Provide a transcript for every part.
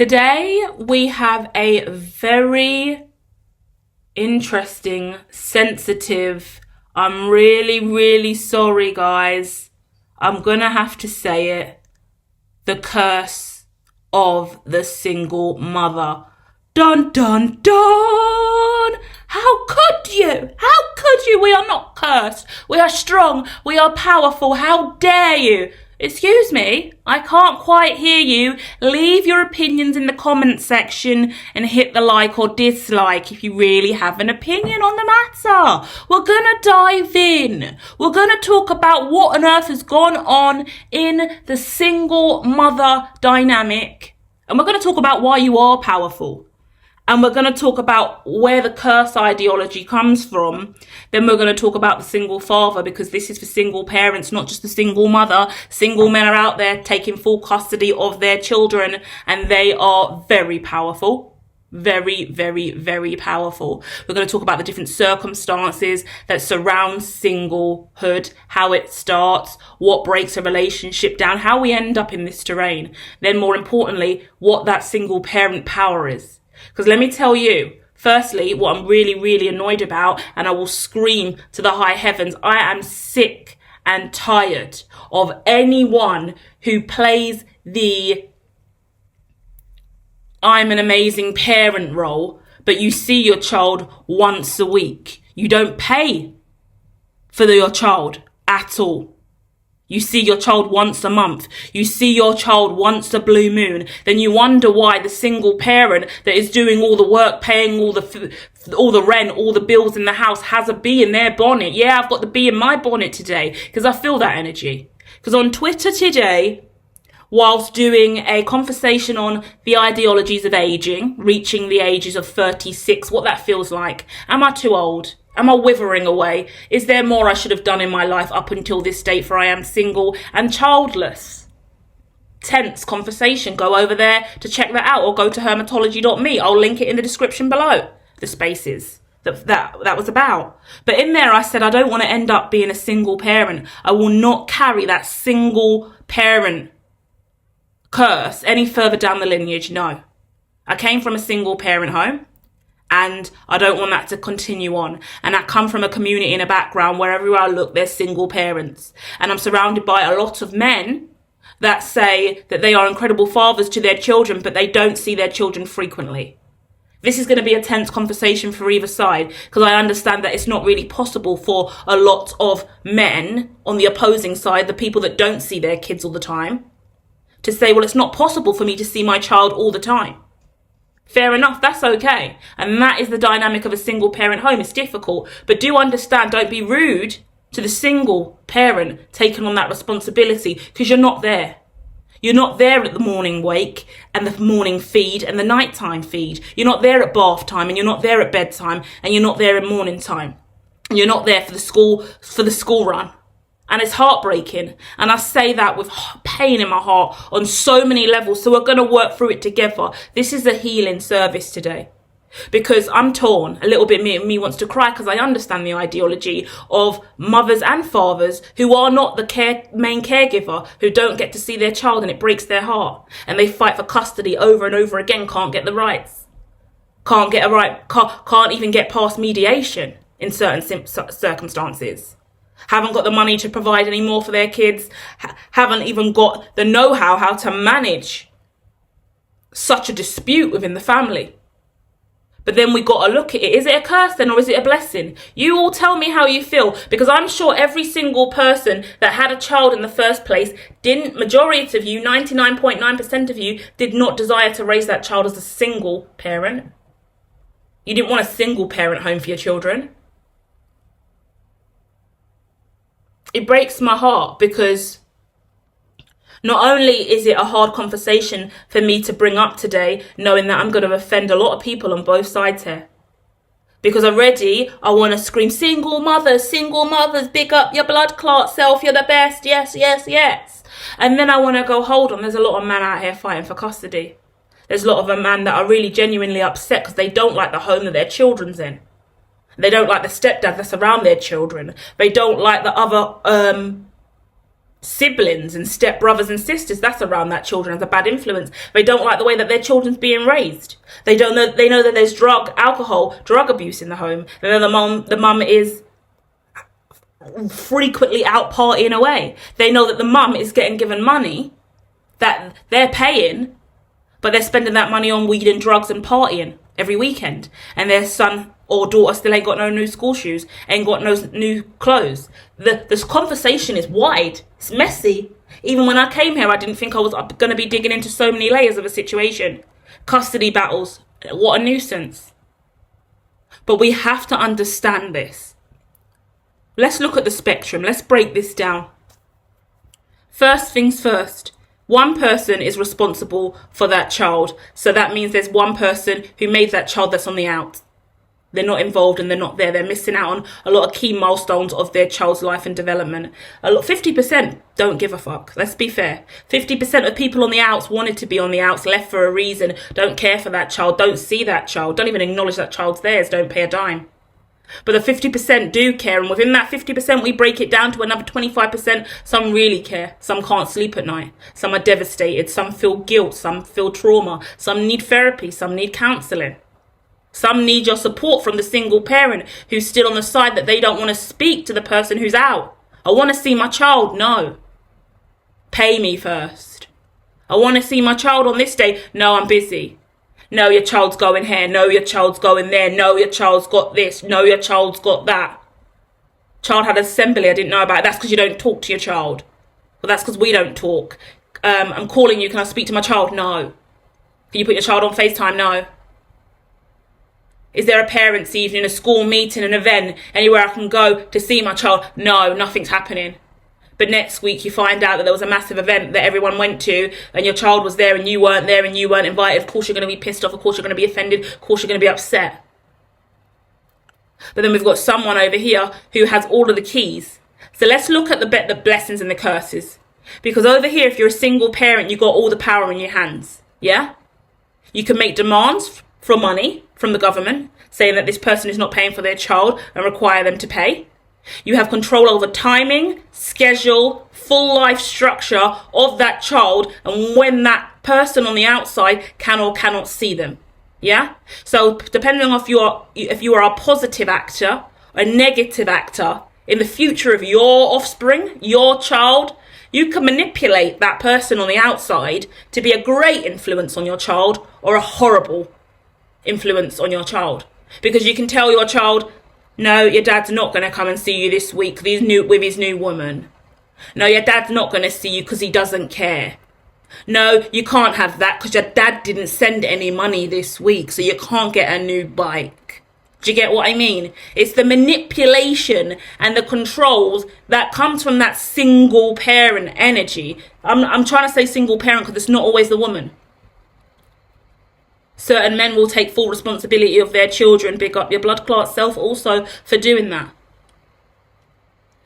Today we have a very interesting, sensitive, I'm really sorry guys, I'm gonna have to say it, the curse of the single mother. Dun dun dun! How could you? How could you? We are not cursed. We are strong. We are powerful. How dare you? Excuse me, I can't quite hear you. Leave your opinions in the comments section and hit the like or dislike if you really have an opinion on the matter. We're gonna dive in. We're gonna talk about what on earth has gone on in the single mother dynamic. And we're gonna talk about why you are powerful. And we're going to talk about where the curse ideology comes from. Then we're going to talk about the single father, because this is for single parents, not just the single mother. Single men are out there taking full custody of their children, and they are very powerful. Very powerful. We're going to talk about the different circumstances that surround singlehood, how it starts, what breaks a relationship down, how we end up in this terrain. Then more importantly, what that single parent power is. Because let me tell you, firstly, what I'm really annoyed about, and I will scream to the high heavens, I am sick and tired of anyone who plays the I'm an amazing parent role, but you see your child once a week. You don't pay for your child at all. You see your child once a month. You see your child once a blue moon. Then you wonder why the single parent that is doing all the work, paying all the rent, all the bills in the house has a bee in their bonnet. Yeah, I've got the bee in my bonnet today because I feel that energy. Because on Twitter today, whilst doing a conversation on the ideologies of aging, reaching the ages of 36, what that feels like. Am I too old? Am I withering away? Is there more I should have done in my life up until this date, for I am single and childless? Tense conversation. Go over there to check that out, or go to hermitology.me. I'll link it in the description below. The spaces that was about. But in there I said I don't want to end up being a single parent. I will not carry that single parent curse any further down the lineage. No. I came from a single parent home. And I don't want that to continue on. And I come from a community in a background where everywhere I look, there's single parents. And I'm surrounded by a lot of men that say that they are incredible fathers to their children, but they don't see their children frequently. This is going to be a tense conversation for either side, because I understand that it's not really possible for a lot of men on the opposing side, the people that don't see their kids all the time, to say, well, it's not possible for me to see my child all the time. Fair enough, that's okay. And that is the dynamic of a single parent home. It's difficult, but do understand, don't be rude to the single parent taking on that responsibility, because you're not there. You're not there at the morning wake and the morning feed and the nighttime feed. You're not there at bath time, and you're not there at bedtime, and you're not there at morning time. And you're not there for the school run. And it's heartbreaking. And I say that with pain in my heart on so many levels. So we're going to work through it together. This is a healing service today. Because I'm torn. A little bit me wants to cry, because I understand the ideology of mothers and fathers who are not the main caregiver, who don't get to see their child, and it breaks their heart. And they fight for custody over and over again, can't get the rights. Can't get a right, can't even get past mediation in certain circumstances. Haven't got the money to provide any more for their kids, haven't even got the know-how how to manage such a dispute within the family. But then we got to look at it. Is it a curse then, or is it a blessing? You all tell me how you feel, because I'm sure every single person that had a child in the first place majority of you, 99.9% of you, did not desire to raise that child as a single parent. You didn't want a single parent home for your children. It breaks my heart, because not only is it a hard conversation for me to bring up today, knowing that I'm going to offend a lot of people on both sides here. Because already I want to scream, single mothers, big up your blood clot self, you're the best, yes. And then I want to go, hold on, there's a lot of men out here fighting for custody. There's a lot of men that are really genuinely upset because they don't like the home that their children's in. They don't like the stepdad that's around their children. They don't like the other siblings and step-brothers and sisters that's around that children as a bad influence. They don't like the way that their children's being raised. They know that there's drug abuse in the home. They know the mum is frequently out partying away. They know that the mum is getting given money that they're paying, but they're spending that money on weed and drugs and partying every weekend. And their son or daughter still ain't got no new school shoes, ain't got no new clothes. This conversation is wide. It's messy. Even when I came here, I didn't think I was going to be digging into so many layers of a situation. Custody battles. What a nuisance. But we have to understand this. Let's look at the spectrum. Let's break this down. First things first. One person is responsible for that child. So that means there's one person who made that child that's on the out. They're not involved and they're not there. They're missing out on a lot of key milestones of their child's life and development. 50% don't give a fuck. Let's be fair. 50% of people on the outs wanted to be on the outs, left for a reason, don't care for that child, don't see that child, don't even acknowledge that child's theirs, don't pay a dime. But the 50% do care, and within that 50% we break it down to another 25%. Some really care. Some can't sleep at night. Some are devastated. Some feel guilt. Some feel trauma. Some need therapy. Some need counselling. Some need your support from the single parent who's still on the side that they don't want to speak to the person who's out. I want to see my child. No. Pay me first. I want to see my child on this day. No, I'm busy. No, your child's going here. No, your child's going there. No, your child's got this. No, your child's got that. Child had assembly. I didn't know about it. That's because you don't talk to your child. Well, that's because we don't talk. I'm calling you. Can I speak to my child? No. Can you put your child on FaceTime? No. Is there a parents' evening, a school meeting, an event, anywhere I can go to see my child? No, nothing's happening. But next week you find out that there was a massive event that everyone went to and your child was there and you weren't there and you weren't invited. Of course you're going to be pissed off. Of course you're going to be offended. Of course you're going to be upset. But then we've got someone over here who has all of the keys. So let's look at the blessings and the curses. Because over here, if you're a single parent, you've got all the power in your hands. Yeah? You can make demands for money from the government, saying that this person is not paying for their child and require them to pay. You have control over timing, schedule, full life structure of that child and when that person on the outside can or cannot see them. Yeah? So depending on if you are a positive actor, a negative actor in the future of your offspring, your child, you can manipulate that person on the outside to be a great influence on your child or a horrible influence on your child. Because you can tell your child, no, your dad's not going to come and see you this week with his new woman. No, your dad's not going to see you because he doesn't care. No, you can't have that because your dad didn't send any money this week, so you can't get a new bike. Do you get what I mean? It's the manipulation and the controls that comes from that single parent energy. I'm trying to say single parent because it's not always the woman. Certain men will take full responsibility of their children. Big up your blood clot self also for doing that.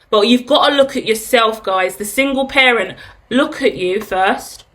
But you've got to look at yourself, guys. The single parent, look at you first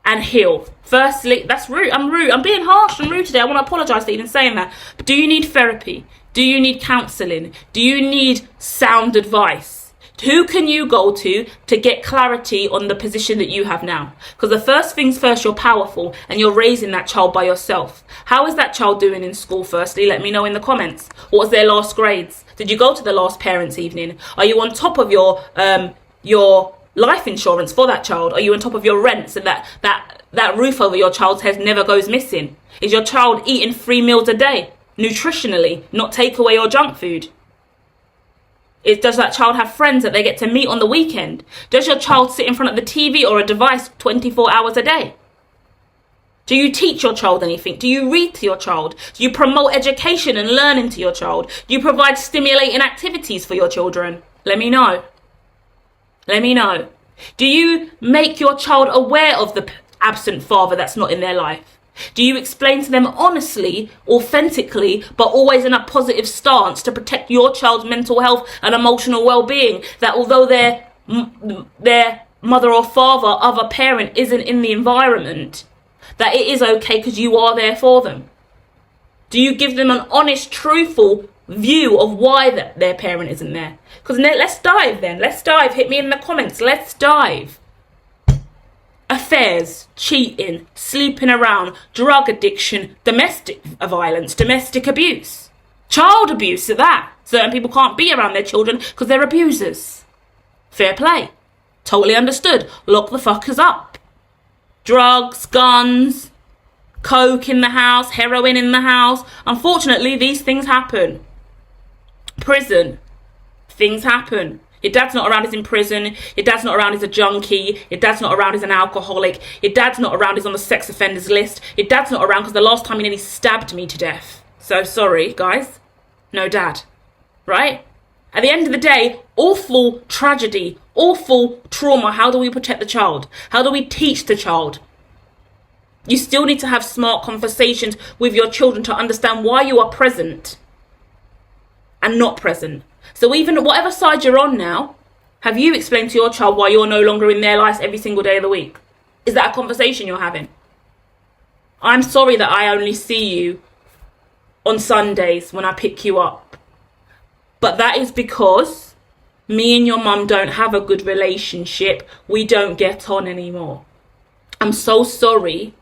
and heal. Firstly, that's rude. I'm rude. I'm being harsh and rude today. I want to apologise for even saying that. But do you need therapy? Do you need counselling? Do you need sound advice? Who can you go to get clarity on the position that you have now? Because the first things first, you're powerful and you're raising that child by yourself. How is that child doing in school, firstly? Let me know in the comments. What was their last grades? Did you go to the last parents' evening? Are you on top of your life insurance for that child? Are you on top of your rent so that roof over your child's head never goes missing? Is your child eating 3 meals a day, nutritionally, not takeaway or junk food? Does that child have friends that they get to meet on the weekend? Does your child sit in front of the TV or a device 24 hours a day? Do you teach your child anything? Do you read to your child? Do you promote education and learning to your child? Do you provide stimulating activities for your children? Let me know. Let me know. Do you make your child aware of the absent father that's not in their life? Do you explain to them honestly, authentically, but always in a positive stance to protect your child's mental health and emotional well-being, that although their mother or father, other parent isn't in the environment, that it is okay because you are there for them? Do you give them an honest, truthful view of why their parent isn't there. Because let's dive then. Let's dive. Hit me in the comments. Let's dive. Affairs, cheating, sleeping around, drug addiction, domestic violence, domestic abuse, child abuse at that. Certain people can't be around their children because they're abusers. Fair play. Totally understood. Lock the fuckers up. Drugs, guns, coke in the house, heroin in the house. Unfortunately, these things happen. Prison. Things happen. Your dad's not around, he's in prison. Your dad's not around, he's a junkie. Your dad's not around, he's an alcoholic. Your dad's not around, he's on the sex offenders list. Your dad's not around because the last time he nearly stabbed me to death. So sorry, guys. No dad. Right? At the end of the day, awful tragedy, awful trauma. How do we protect the child? How do we teach the child? You still need to have smart conversations with your children to understand why you are present and not present. So even whatever side you're on now, have you explained to your child why you're no longer in their lives every single day of the week? Is that a conversation you're having? I'm sorry that I only see you on Sundays when I pick you up. But that is because me and your mum don't have a good relationship. We don't get on anymore. I'm so sorry,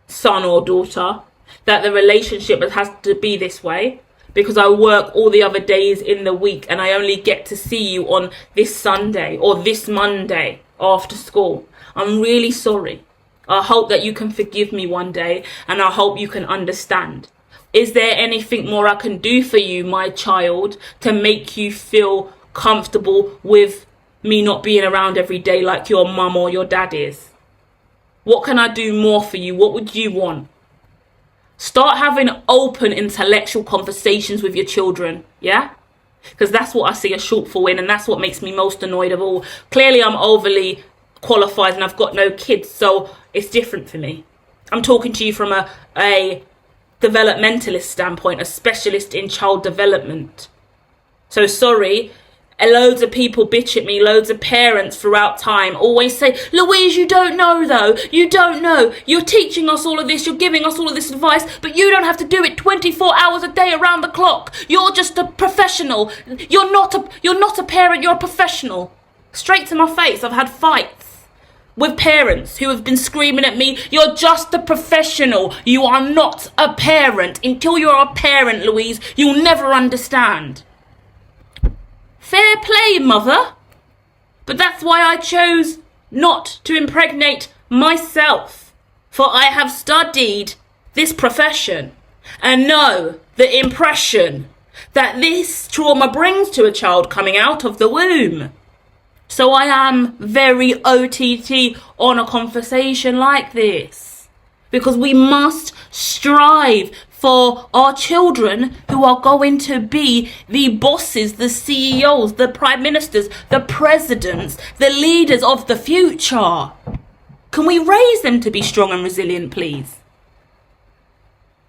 son or daughter, that the relationship has to be this way. Because I work all the other days in the week and I only get to see you on this Sunday or this Monday after school. I'm really sorry. I hope that you can forgive me one day and I hope you can understand. Is there anything more I can do for you, my child, to make you feel comfortable with me not being around every day like your mum or your dad is? What can I do more for you? What would you want? Start having open intellectual conversations with your children, yeah? Because that's what I see a shortfall in and that's what makes me most annoyed of all. Clearly I'm overly qualified and I've got no kids, so it's different for me. I'm talking to you from a developmentalist standpoint, a specialist in child development. So sorry, loads of people bitch at me, loads of parents throughout time always say, Louise, you don't know though, you don't know. You're teaching us all of this, you're giving us all of this advice, but you don't have to do it 24 hours a day around the clock. You're just a professional. You're not a parent, you're a professional. Straight to my face, I've had fights with parents who have been screaming at me, you're just a professional, you are not a parent. Until you're a parent, Louise, you'll never understand. Fair play, mother. But that's why I chose not to impregnate myself. For I have studied this profession and know the impression that this trauma brings to a child coming out of the womb. So I am very OTT on a conversation like this. Because we must strive for our children who are going to be the bosses, the CEOs, the prime ministers, the presidents, the leaders of the future. Can we raise them to be strong and resilient, please?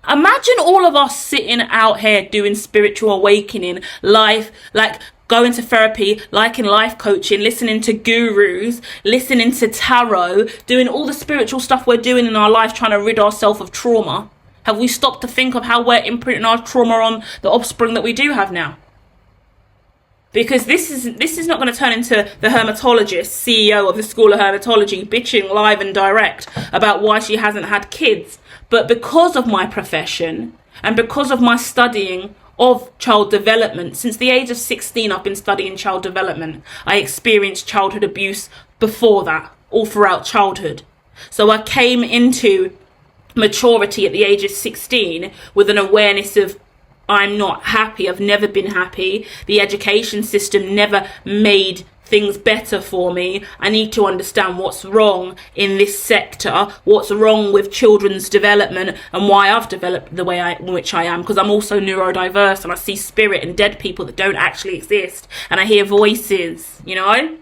Imagine all of us sitting out here doing spiritual awakening, life, like going to therapy, like in life coaching, listening to gurus, listening to tarot, doing all the spiritual stuff we're doing in our life, trying to rid ourselves of trauma. Have we stopped to think of how we're imprinting our trauma on the offspring that we do have now? Because this is not going to turn into the hermatologist, CEO of the School of Hermitology, bitching live and direct about why she hasn't had kids. But because of my profession and because of my studying of child development, since the age of 16 I've been studying child development. I experienced childhood abuse before that, all throughout childhood. So I came into maturity at the age of 16 with an awareness of I'm not happy, I've never been happy, the education system never made things better for me. I need to understand what's wrong in this sector, what's wrong with children's development and why I've developed the way in which I am, because I'm also neurodiverse and I see spirit and dead people that don't actually exist and I hear voices, you know?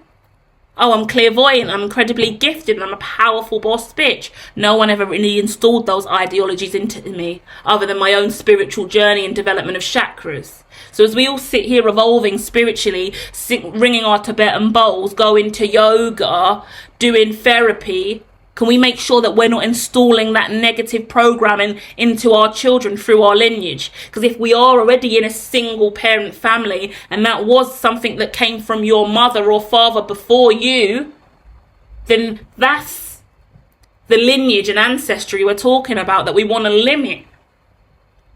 Oh, I'm clairvoyant, I'm incredibly gifted, and I'm a powerful boss bitch. No one ever really installed those ideologies into me, other than my own spiritual journey and development of chakras. So as we all sit here evolving spiritually, ringing our Tibetan bowls, going to yoga, doing therapy, Can we make sure that we're not installing that negative programming into our children through our lineage? Because if we are already in a single parent family and that was something that came from your mother or father before you, then that's the lineage and ancestry we're talking about that we want to limit.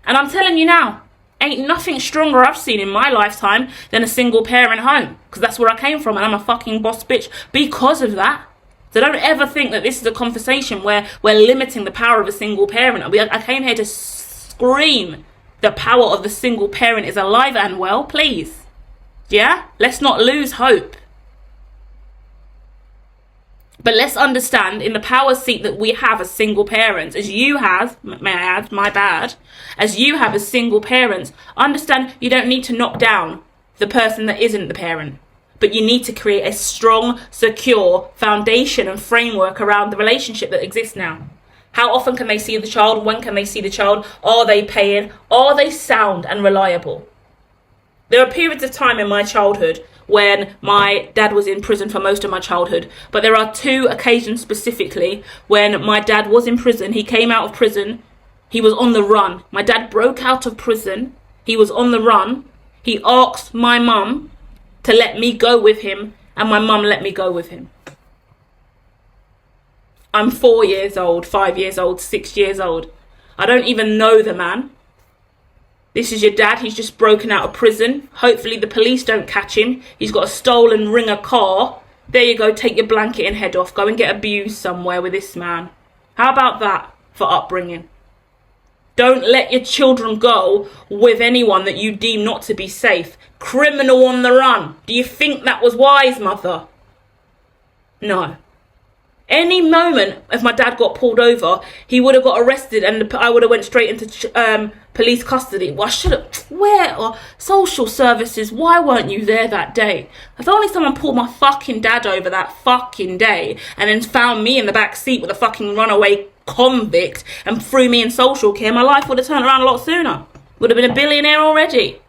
And I'm telling you now, ain't nothing stronger I've seen in my lifetime than a single parent home. Because that's where I came from, and I'm a fucking boss bitch because of that. So don't ever think that this is a conversation where we're limiting the power of a single parent. I came here to scream the power of the single parent is alive and well, please. Yeah? Let's not lose hope. But let's understand, in the power seat that we have as single parents, as you have, may I add, my bad, as you have as single parents, understand you don't need to knock down the person that isn't the parent. But you need to create a strong, secure foundation and framework around the relationship that exists now. How often can they see the child? When can they see the child? Are they paying? Are they sound and reliable? There are periods of time in my childhood when my dad was in prison for most of my childhood. But there are 2 occasions specifically when my dad was in prison. He came out of prison. He was on the run. My dad broke out of prison. He was on the run. He asked my mum to let me go with him, and my mum let me go with him. I'm 4 years old, 5 years old, 6 years old. I don't even know the man. This is your dad. He's just broken out of prison. Hopefully the police don't catch him. He's got a stolen Ringer car. There you go. Take your blanket and head off. Go and get abused somewhere with this man. How about that for upbringing? Don't let your children go with anyone that you deem not to be safe. Criminal on the run. Do you think that was wise, mother? No. Any moment, if my dad got pulled over, he would have got arrested and I would have went straight into police custody. Well, I should have. Where are social services? Why weren't you there that day? If only someone pulled my fucking dad over that fucking day and then found me in the back seat with a fucking runaway convict and threw me in social care, my life would have turned around a lot sooner. Would have been a billionaire already.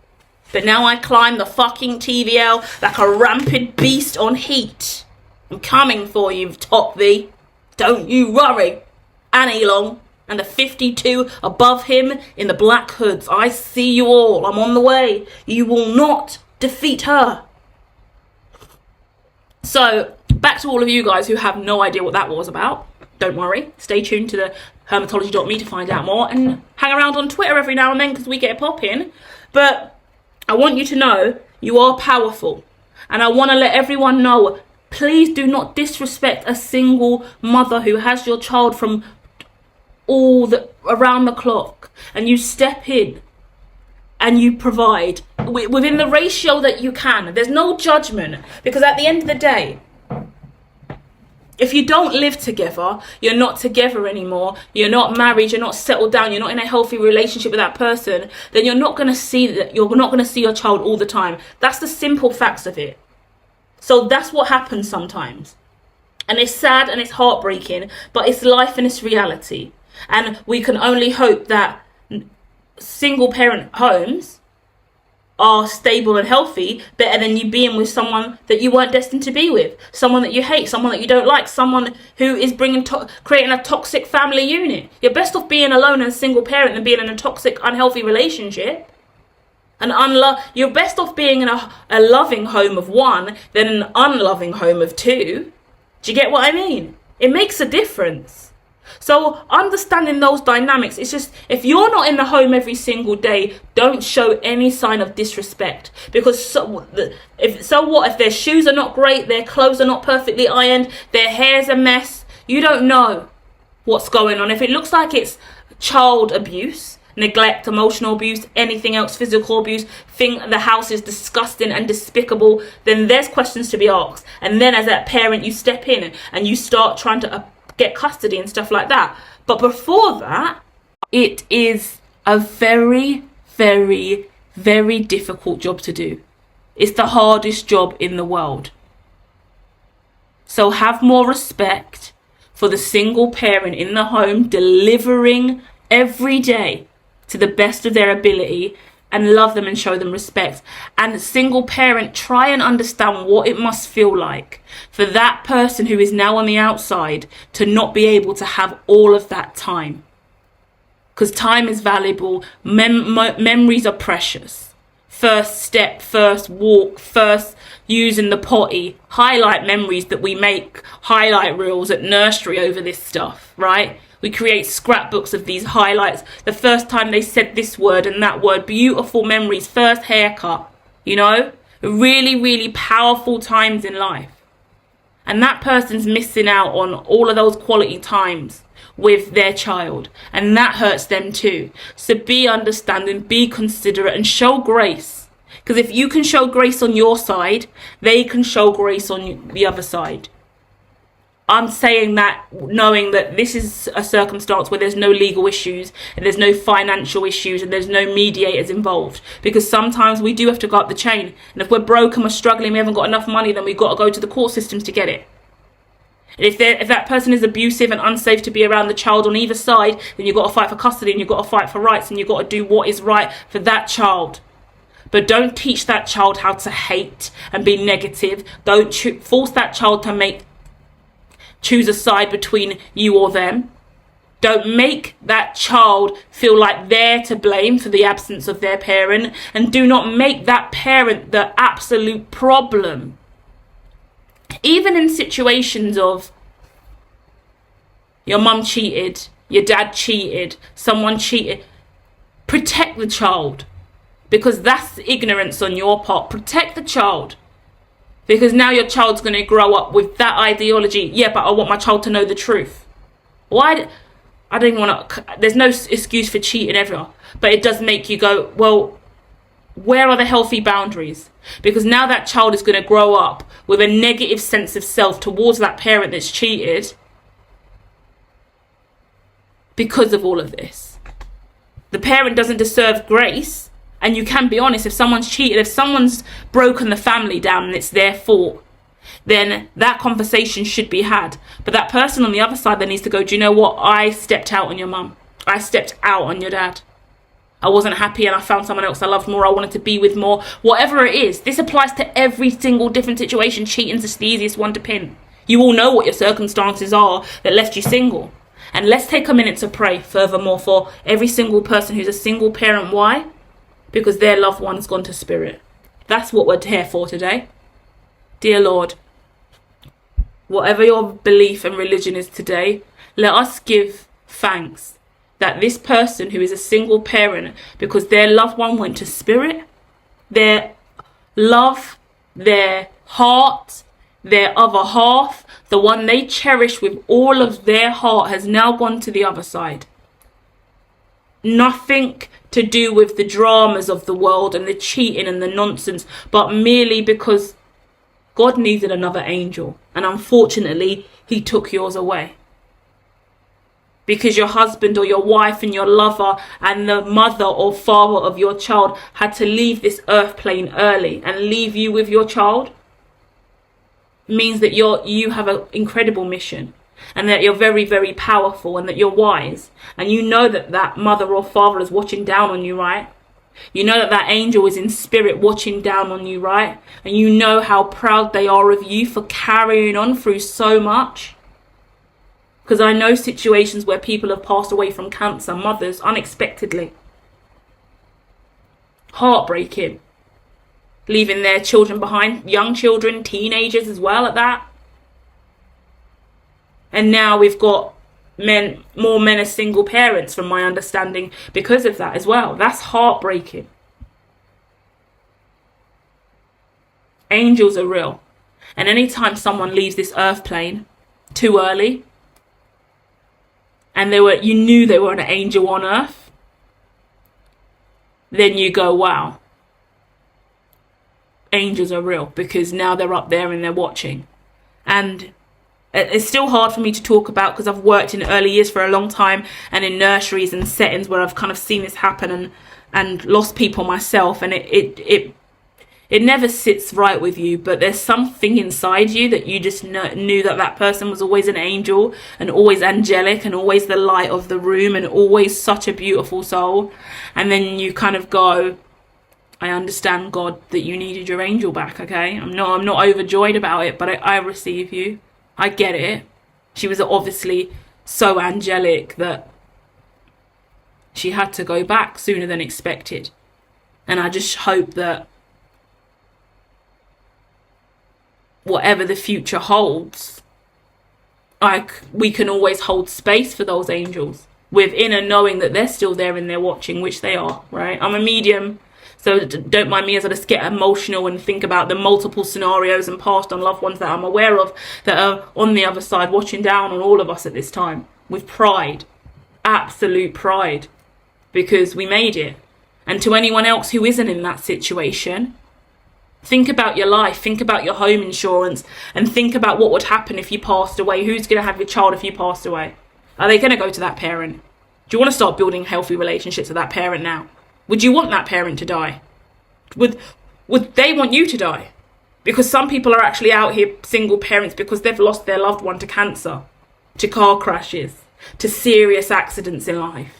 But now I climb the fucking TVL like a rampant beast on heat. I'm coming for you, Top V. Don't you worry. Annie Long and the 52 above him in the black hoods. I see you all. I'm on the way. You will not defeat her. So, back to all of you guys who have no idea what that was about. Don't worry. Stay tuned to the hermitology.me to find out more, and hang around on Twitter every now and then because we get popping. But I want you to know you are powerful. And I want to let everyone know, please do not disrespect a single mother who has your child from around the clock. And you step in and you provide within the ratio that you can. There's no judgment, because at the end of the day, if you don't live together, you're not together anymore, you're not married, you're not settled down, you're not in a healthy relationship with that person, then you're not going to see your child all the time. That's the simple facts of it. So that's what happens sometimes. And it's sad and it's heartbreaking, but it's life and it's reality. And we can only hope that single parent homes are stable and healthy, better than you being with someone that you weren't destined to be with, someone that you hate, someone that you don't like, someone who is creating a toxic family unit. You're best off being alone and a single parent than being in a toxic, unhealthy relationship. You're best off being in a loving home of one than an unloving home of two. Do you get what I mean? It makes a difference. So understanding those dynamics, it's just, if you're not in the home every single day, don't show any sign of disrespect. Because if their shoes are not great, their clothes are not perfectly ironed, their hair's a mess, you don't know what's going on. If it looks like it's child abuse, neglect, emotional abuse, anything else, physical abuse, think the house is disgusting and despicable, then there's questions to be asked. And then as that parent, you step in and you start trying to get custody and stuff like that. But before that, it is a very, very, very difficult job to do. It's the hardest job in the world. So have more respect for the single parent in the home delivering every day to the best of their ability and love them and show them respect. And single parent, try and understand what it must feel like for that person who is now on the outside to not be able to have all of that time. Because time is valuable. Memories are precious. First step, first walk, first using the potty. Highlight memories that we make highlight reels at nursery over this stuff, right? We create scrapbooks of these highlights. The first time they said this word and that word. Beautiful memories. First haircut. You know? Really, really powerful times in life. And that person's missing out on all of those quality times with their child. And that hurts them too. So be understanding, be considerate, and show grace. Because if you can show grace on your side, they can show grace on the other side. I'm saying that knowing that this is a circumstance where there's no legal issues and there's no financial issues and there's no mediators involved. Because sometimes we do have to go up the chain. And if we're broke and we're struggling, we haven't got enough money, then we've got to go to the court systems to get it. And if that person is abusive and unsafe to be around the child on either side, then you've got to fight for custody and you've got to fight for rights and you've got to do what is right for that child. But don't teach that child how to hate and be negative. Don't force that child to choose a side between you or them. Don't make that child feel like they're to blame for the absence of their parent. And do not make that parent the absolute problem. Even in situations of your mum cheated, your dad cheated, someone cheated, protect the child. Because that's ignorance on your part. Protect the child. Because now your child's going to grow up with that ideology. Yeah, but I want my child to know the truth. Why? I don't even want to. There's no excuse for cheating ever. But it does make you go, well, where are the healthy boundaries? Because now that child is going to grow up with a negative sense of self towards that parent that's cheated. Because of all of this. The parent doesn't deserve grace. And you can be honest, if someone's cheated, if someone's broken the family down and it's their fault, then that conversation should be had. But that person on the other side then needs to go, do you know what? I stepped out on your mum. I stepped out on your dad. I wasn't happy and I found someone else I loved more. I wanted to be with more. Whatever it is, this applies to every single different situation. Cheating's just the easiest one to pin. You all know what your circumstances are that left you single. And let's take a minute to pray furthermore for every single person who's a single parent. Why? Because their loved one's gone to spirit. That's what we're here for today. Dear Lord, whatever your belief and religion is today, let us give thanks that this person who is a single parent, because their loved one went to spirit, their love, their heart, their other half, the one they cherish with all of their heart, has now gone to the other side. Nothing to do with the dramas of the world and the cheating and the nonsense, but merely because God needed another angel. And unfortunately, he took yours away. Because your husband or your wife and your lover and the mother or father of your child had to leave this earth plane early and leave you with your child, means that you have an incredible mission. And that you're very, very powerful and that you're wise. And you know that mother or father is watching down on you, right? You know that angel is in spirit watching down on you, right? And you know how proud they are of you for carrying on through so much. Because I know situations where people have passed away from cancer, mothers, unexpectedly. Heartbreaking. Leaving their children behind, young children, teenagers as well at that. And now we've got more men as single parents, from my understanding, because of that as well. That's heartbreaking. Angels are real. And anytime someone leaves this earth plane too early, and you knew they were an angel on earth, then you go, wow. Angels are real, because now they're up there and they're watching. And it's still hard for me to talk about because I've worked in early years for a long time and in nurseries and settings where I've kind of seen this happen and lost people myself, and it never sits right with you. But there's something inside you that you just knew that person was always an angel and always angelic and always the light of the room and always such a beautiful soul. And then you kind of go, I understand, God, that you needed your angel back, okay? I'm not overjoyed about it, but I receive you. I get it. She was obviously so angelic that she had to go back sooner than expected. And I just hope that whatever the future holds, we can always hold space for those angels within and knowing that they're still there and they're watching, which they are, right? I'm a medium, so don't mind me as I just get emotional and think about the multiple scenarios and past and loved ones that I'm aware of that are on the other side watching down on all of us at this time with pride, absolute pride, because we made it. And to anyone else who isn't in that situation, think about your life, think about your home insurance, and think about what would happen if you passed away. Who's going to have your child if you passed away? Are they going to go to that parent? Do you want to start building healthy relationships with that parent now? Would you want that parent to die? Would they want you to die? Because some people are actually out here single parents because they've lost their loved one to cancer, to car crashes, to serious accidents in life.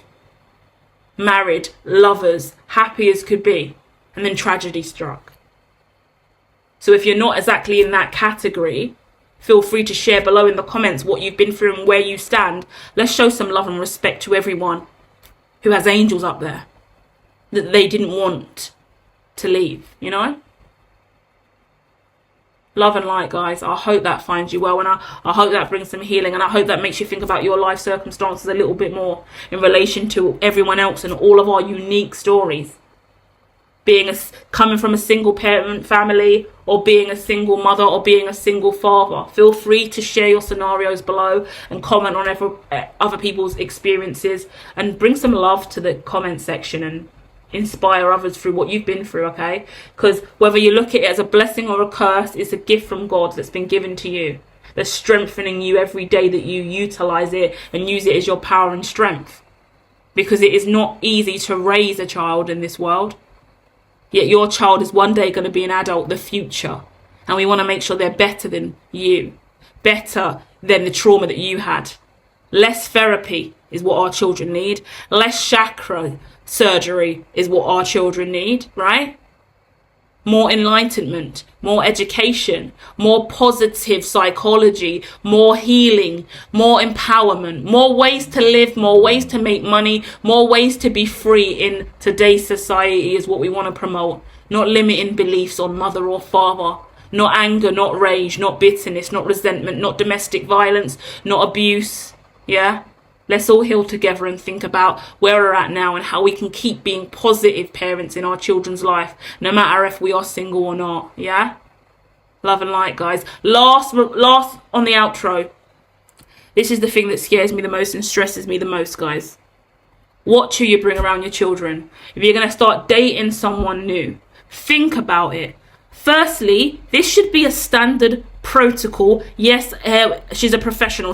Married, lovers, happy as could be, and then tragedy struck. So if you're not exactly in that category, feel free to share below in the comments what you've been through and where you stand. Let's show some love and respect to everyone who has angels up there that they didn't want to leave, you know? Love and light, guys. I hope that finds you well, and I hope that brings some healing, and I hope that makes you think about your life circumstances a little bit more in relation to everyone else and all of our unique stories. Coming from a single parent family, or being a single mother, or being a single father. Feel free to share your scenarios below and comment on other people's experiences, and bring some love to the comment section and inspire others through what you've been through, okay? Because whether you look at it as a blessing or a curse, it's a gift from God that's been given to you, that's strengthening you every day that you utilize it and use it as your power and strength. Because it is not easy to raise a child in this world, yet your child is one day going to be an adult, the future, and we want to make sure they're better than you, better than the trauma that you had. Less therapy is what our children need. Less chakra surgery is what our children need, right? More enlightenment, more education, more positive psychology, more healing, more empowerment, more ways to live, more ways to make money, more ways to be free in today's society is what we want to promote. Not limiting beliefs on mother or father. Not anger, not rage, not bitterness, not resentment, not domestic violence, not abuse. Yeah? Let's all heal together and think about where we're at now and how we can keep being positive parents in our children's life, no matter if we are single or not. Yeah? Love and light, guys. Last on the outro. This is the thing that scares me the most and stresses me the most, guys. Watch who you bring around your children. If you're going to start dating someone new, think about it. Firstly, this should be a standard protocol. Yes, she's a professional.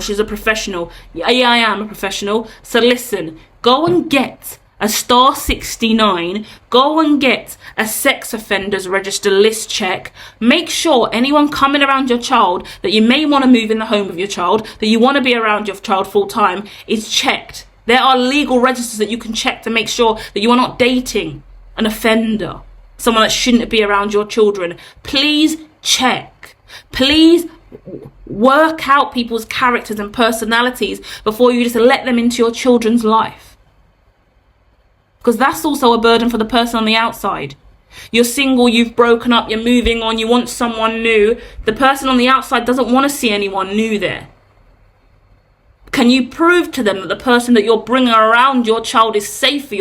Yeah, I am a professional. So listen, go and get a star 69. Go and get a sex offenders register list check. Make sure anyone coming around your child that you may want to move in the home of your child, that you want to be around your child full time, is checked. There are legal registers that you can check to make sure that you are not dating an offender, someone that shouldn't be around your children. Please check. Please work out people's characters and personalities before you just let them into your children's life. Because that's also a burden for the person on the outside. You're single, you've broken up, you're moving on, you want someone new. The person on the outside doesn't want to see anyone new there. Can you prove to them that the person that you're bringing around your child is safe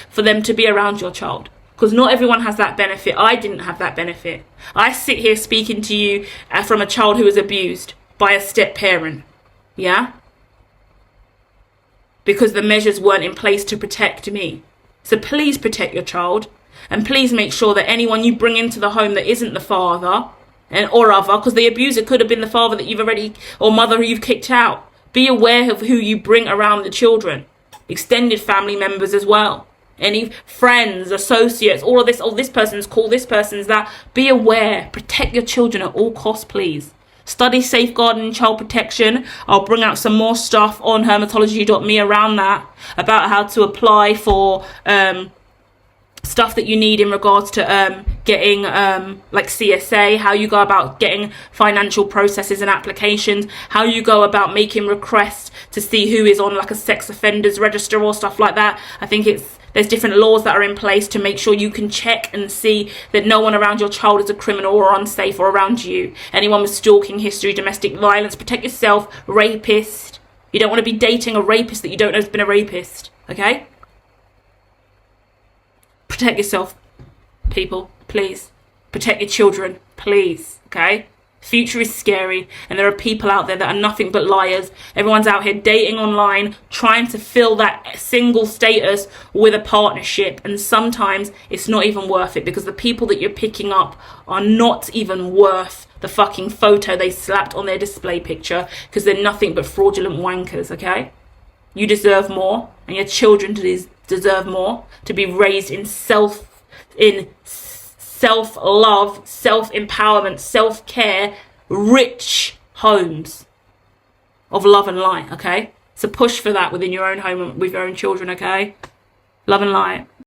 for them to be around your child? Because not everyone has that benefit. I didn't have that benefit. I sit here speaking to you from a child who was abused by a step parent. Yeah? Because the measures weren't in place to protect me. So please protect your child. And please make sure that anyone you bring into the home that isn't the father or other, because the abuser could have been the father that you've already, or mother who you've kicked out. Be aware of who you bring around the children. Extended family members as well. Any friends, associates, all of this, oh, this person's cool, this person's that. Be aware. Protect your children at all costs, please. Study safeguarding and child protection. I'll bring out some more stuff on hermitology.me around that, about how to apply for stuff that you need in regards to getting like CSA, how you go about getting financial processes and applications, how you go about making requests to see who is on like a sex offenders register or stuff like that. I think there's different laws that are in place to make sure you can check and see that no one around your child is a criminal or unsafe or around you. Anyone with stalking history, domestic violence, protect yourself, rapist. You don't want to be dating a rapist that you don't know has been a rapist, okay? Protect yourself, people, please. Protect your children, please, okay? Future is scary, and there are people out there that are nothing but liars. Everyone's out here dating online, trying to fill that single status with a partnership, and sometimes it's not even worth it, because the people that you're picking up are not even worth the fucking photo they slapped on their display picture, because they're nothing but fraudulent wankers, okay? You deserve more, and your children deserve more, to be raised in self-love, self-empowerment, self-care, rich homes of love and light, okay? So push for that within your own home and with your own children, okay? Love and light.